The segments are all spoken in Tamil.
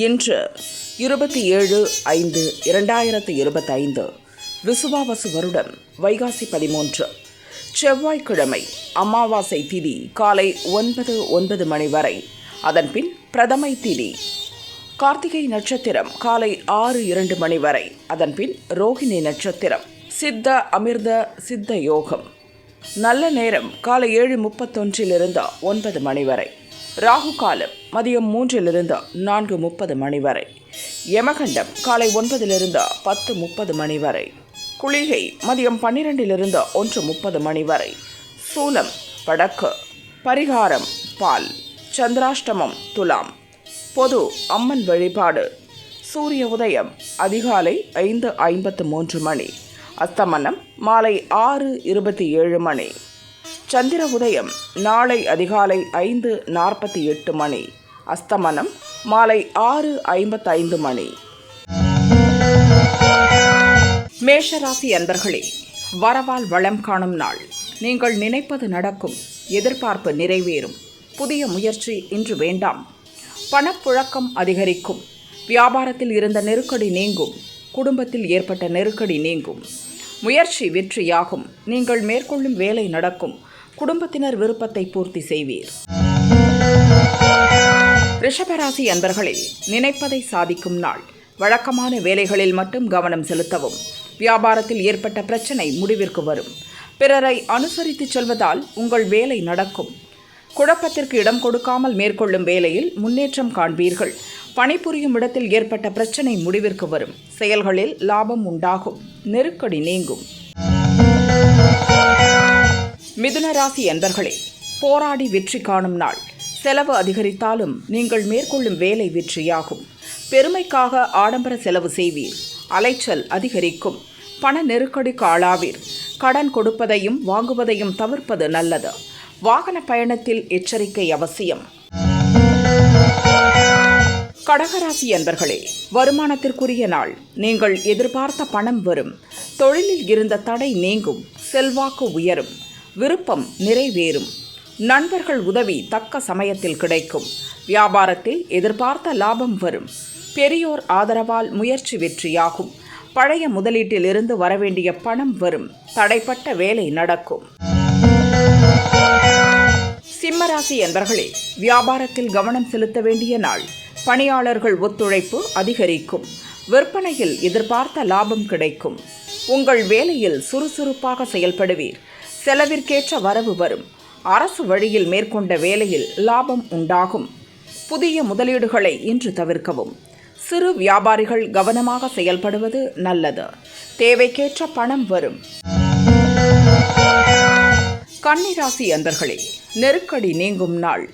இன்று 27/5/2025 விசுவாவசு வருடம் வைகாசி 13 செவ்வாய்க்கிழமை. அமாவாசை திதி காலை 9 மணி வரை. அதன்பின் பிரதமை திதி. கார்த்திகை நட்சத்திரம் காலை 6:02 மணி வரை. அதன்பின் ரோகிணி நட்சத்திரம். சித்த அமிர்த சித்த யோகம். நல்ல நேரம் காலை 7:31 9 மணி வரை. ராகு காலம் மதியம் 3 4:30 மணி வரை. யமகண்டம் காலை 9 10:30 மணி வரை. குளிகை மதியம் 12 1:30 மணி வரை. சூலம் வடக்கு. பரிகாரம் பால். சந்திராஷ்டமம் துலாம். பொது அம்மன் வழிபாடு. சூரிய உதயம் அதிகாலை 5:53 மணி. அஸ்தமனம் மாலை 6:27 மணி. சந்திர உதயம் நாளை அதிகாலை 5:48 மணி. அஸ்தமனம் மாலை 6:55 மணி. மேஷராசி அன்பர்களே, வரவால் வளம் காணும் நாள். நீங்கள் நினைப்பது நடக்கும். எதிர்பார்ப்பு நிறைவேறும். புதிய முயற்சி இன்று வேண்டாம். பணப்புழக்கம் அதிகரிக்கும். வியாபாரத்தில் இருந்த நெருக்கடி நீங்கும். குடும்பத்தில் ஏற்பட்ட நெருக்கடி நீங்கும். முயற்சி வெற்றியாகும். நீங்கள் மேற்கொள்ளும் வேலை நடக்கும். குடும்பத்தினர் விருப்பத்தை பூர்த்தி செய்வீர். ரிஷபராசி அன்பர்களே, நினைப்பதை சாதிக்கும் நாள். வழக்கமான வேலைகளில் மட்டும் கவனம் செலுத்தவும். வியாபாரத்தில் ஏற்பட்ட பிரச்சனை முடிவிற்கு வரும். பிறரை அனுசரித்து செல்வதால் உங்கள் வேலை நடக்கும். குழப்பத்திற்கு இடம் கொடுக்காமல் மேற்கொள்ளும் வேலையில் முன்னேற்றம் காண்பீர்கள். பணிபுரியும் இடத்தில் ஏற்பட்ட பிரச்சனை முடிவிற்கு வரும். செயல்களில் லாபம் உண்டாகும். நெருக்கடி நீங்கும். மிதுன ராசி அன்பர்களே, போராடி வெற்றி காணும் நாள். செலவு அதிகரித்தாலும் நீங்கள் மேற்கொள்ளும் வேலை வெற்றியாகும். பெருமைக்காக ஆடம்பர செலவு செய்வீர். அலைச்சல் அதிகரிக்கும். பண நெருக்கடிக்கு ஆளாவீர். கடன் கொடுப்பதையும் வாங்குவதையும் தவிர்ப்பது நல்லது. வாகன பயணத்தில் எச்சரிக்கை அவசியம். கடகராசி அன்பர்களே, வருமானத்திற்குரிய நாள். நீங்கள் எதிர்பார்த்த பணம் வரும். தொழிலில் இருந்த தடை நீங்கும். செல்வாக்கு உயரும். விருப்பம் நிறைவேறும். நண்பர்கள் உதவி தக்க சமயத்தில் கிடைக்கும். வியாபாரத்தில் எதிர்பார்த்த லாபம் வரும். பெரியோர் ஆதரவால் முயற்சி வெற்றியாகும். பழைய முதலீட்டில் இருந்து வரவேண்டிய பணம் வரும். தடைப்பட்ட வேலை நடக்கும். சிம்மராசி என்பர்களே, வியாபாரத்தில் கவனம் செலுத்த வேண்டிய நாள். பணியாளர்கள் ஒத்துழைப்பு அதிகரிக்கும். விற்பனையில் எதிர்பார்த்த லாபம் கிடைக்கும். உங்கள் வேலையில் சுறுசுறுப்பாக செயல்படுவீர். செலவிற்கேற்ற வரவு வரும். அரசு வழியில் மேற்கொண்ட வேலையில் லாபம் உண்டாகும். புதிய முதலீடுகளை இன்று தவிர்க்கவும். சிறு வியாபாரிகள் கவனமாக செயல்படுவது நல்லது. தேவைக்கேற்ற பணம் வரும். கன்னிராசி அன்பர்களே, நெருக்கடி நீங்கும் நாள்.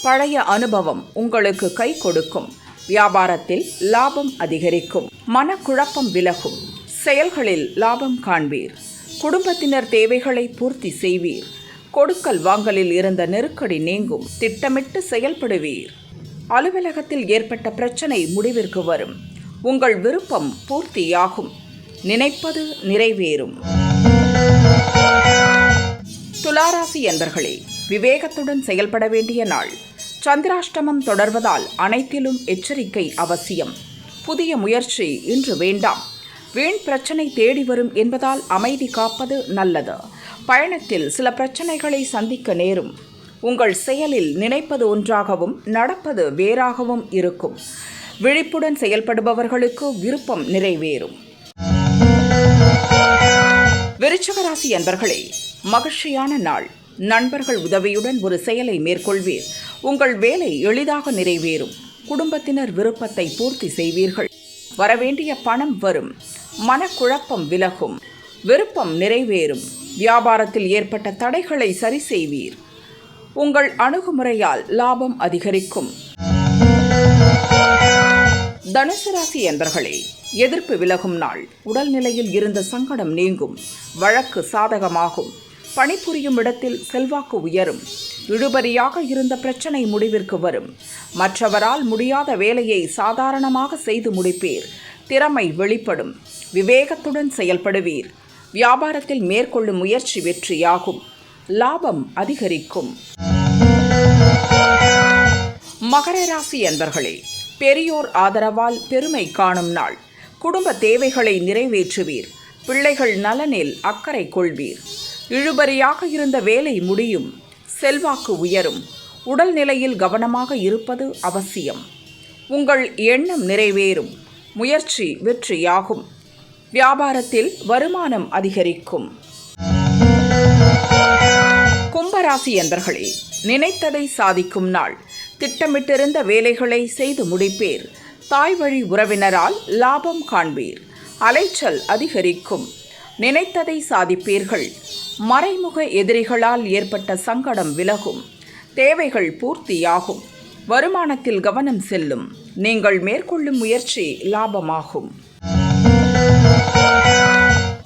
பழைய அனுபவம் உங்களுக்கு கை கொடுக்கும். வியாபாரத்தில் லாபம் அதிகரிக்கும். மனக்குழப்பம் விலகும். செயல்களில் லாபம் காண்பீர். குடும்பத்தினர் தேவைகளை பூர்த்தி செய்வீர். கொடுக்கல் வாங்கலில் இருந்த நெருக்கடி நீங்கும். திட்டமிட்டு செயல்படுவீர். அலுவலகத்தில் ஏற்பட்ட பிரச்சனை முடிவிற்கு வரும். உங்கள் விருப்பம் பூர்த்தியாகும். நினைப்பது நிறைவேறும். துளாராசி அன்பர்களே, விவேகத்துடன் செயல்பட வேண்டிய நாள். சந்திராஷ்டமம் தொடர்வதால் அனைத்திலும் எச்சரிக்கை அவசியம். புதிய முயற்சி இன்று வேண்டாம். வீண் பிரச்சனை தேடி வரும் என்பதால் அமைதி காப்பது நல்லது. பயணத்தில் சில பிரச்சனைகளை சந்திக்க நேரும். உங்கள் செயலில் நினைப்பது ஒன்றாகவும் நடப்பது வேறாகவும் இருக்கும். விழிப்புடன் செயல்படுபவர்களுக்கு விருப்பம் நிறைவேறும். விருச்சிகராசி அன்பர்களே, மகிழ்ச்சியான நாள். நண்பர்கள் உதவியுடன் ஒரு செயலை மேற்கொள்வீர். உங்கள் வேலை எளிதாக நிறைவேறும். குடும்பத்தினர் விருப்பத்தை பூர்த்தி செய்வீர்கள். வரவேண்டிய பணம் வரும். மனக்குழப்பம் விலகும். விருப்பம் நிறைவேறும். வியாபாரத்தில் ஏற்பட்ட தடைகளை சரி செய்வீர். உங்கள் அணுகுமுறையால் லாபம் அதிகரிக்கும். தனுசு ராசி என்பர்களே, எதிர்ப்பு விலகும் நாள். உடல்நிலையில் இருந்த சங்கடம் நீங்கும். வழக்கு சாதகமாகும். பணிபுரியும் இடத்தில் செல்வாக்கு உயரும். இழுபறியாக இருந்த பிரச்சனை முடிவிற்கு வரும். மற்றவரால் முடியாத வேலையை சாதாரணமாக செய்து முடிப்பீர். திறமை வெளிப்படும். விவேகத்துடன் செயல்படுவீர். வியாபாரத்தில் மேற்கொள்ளும் முயற்சி வெற்றியாகும். லாபம் அதிகரிக்கும். மகர ராசி அன்பர்களே, பெரியோர் ஆதரவால் பெருமை காணும் நாள். குடும்ப தேவைகளை நிறைவேற்றுவீர். பிள்ளைகள் நலனில் அக்கறை கொள்வீர். இழுபறியாக இருந்த வேலை முடியும். செல்வாக்கு உயரும். உடல்நிலையில் கவனமாக இருப்பது அவசியம். உங்கள் எண்ணம் நிறைவேறும். முயற்சி வெற்றியாகும். வியாபாரத்தில் வருமானம் அதிகரிக்கும். கும்பராசி அன்பர்களே, நினைத்ததை சாதிக்கும் நாள். திட்டமிட்டிருந்த வேலைகளை செய்து முடிப்பீர். தாய் வழி உறவினரால் லாபம் காண்பீர். அலைச்சல் அதிகரிக்கும். நினைத்ததை சாதிப்பீர்கள். மறைமுக எதிரிகளால் ஏற்பட்ட சங்கடம் விலகும். தேவைகள் பூர்த்தியாகும். வருமானத்தில் கவனம் செல்லும். நீங்கள் மேற்கொள்ளும் முயற்சி லாபமாகும்.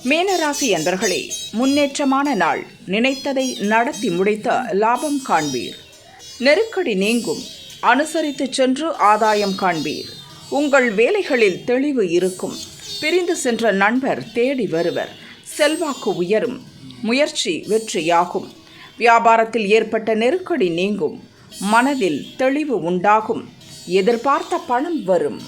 மீனராசி அன்பர்களே, முன்னேற்றமான நாள். நினைத்ததை நடத்தி முடித்த லாபம் காண்பீர். நெருக்கடி நீங்கும். அனுசரித்து சென்று ஆதாயம் காண்பீர். உங்கள் வேலைகளில் தெளிவு இருக்கும். பிரிந்து சென்ற நண்பர் தேடி வருவர். செல்வாக்கு உயரும். முயற்சி வெற்றியாகும். வியாபாரத்தில் ஏற்பட்ட நெருக்கடி நீங்கும். மனதில் தெளிவு உண்டாகும். எதிர்பார்த்த பணம் வரும்.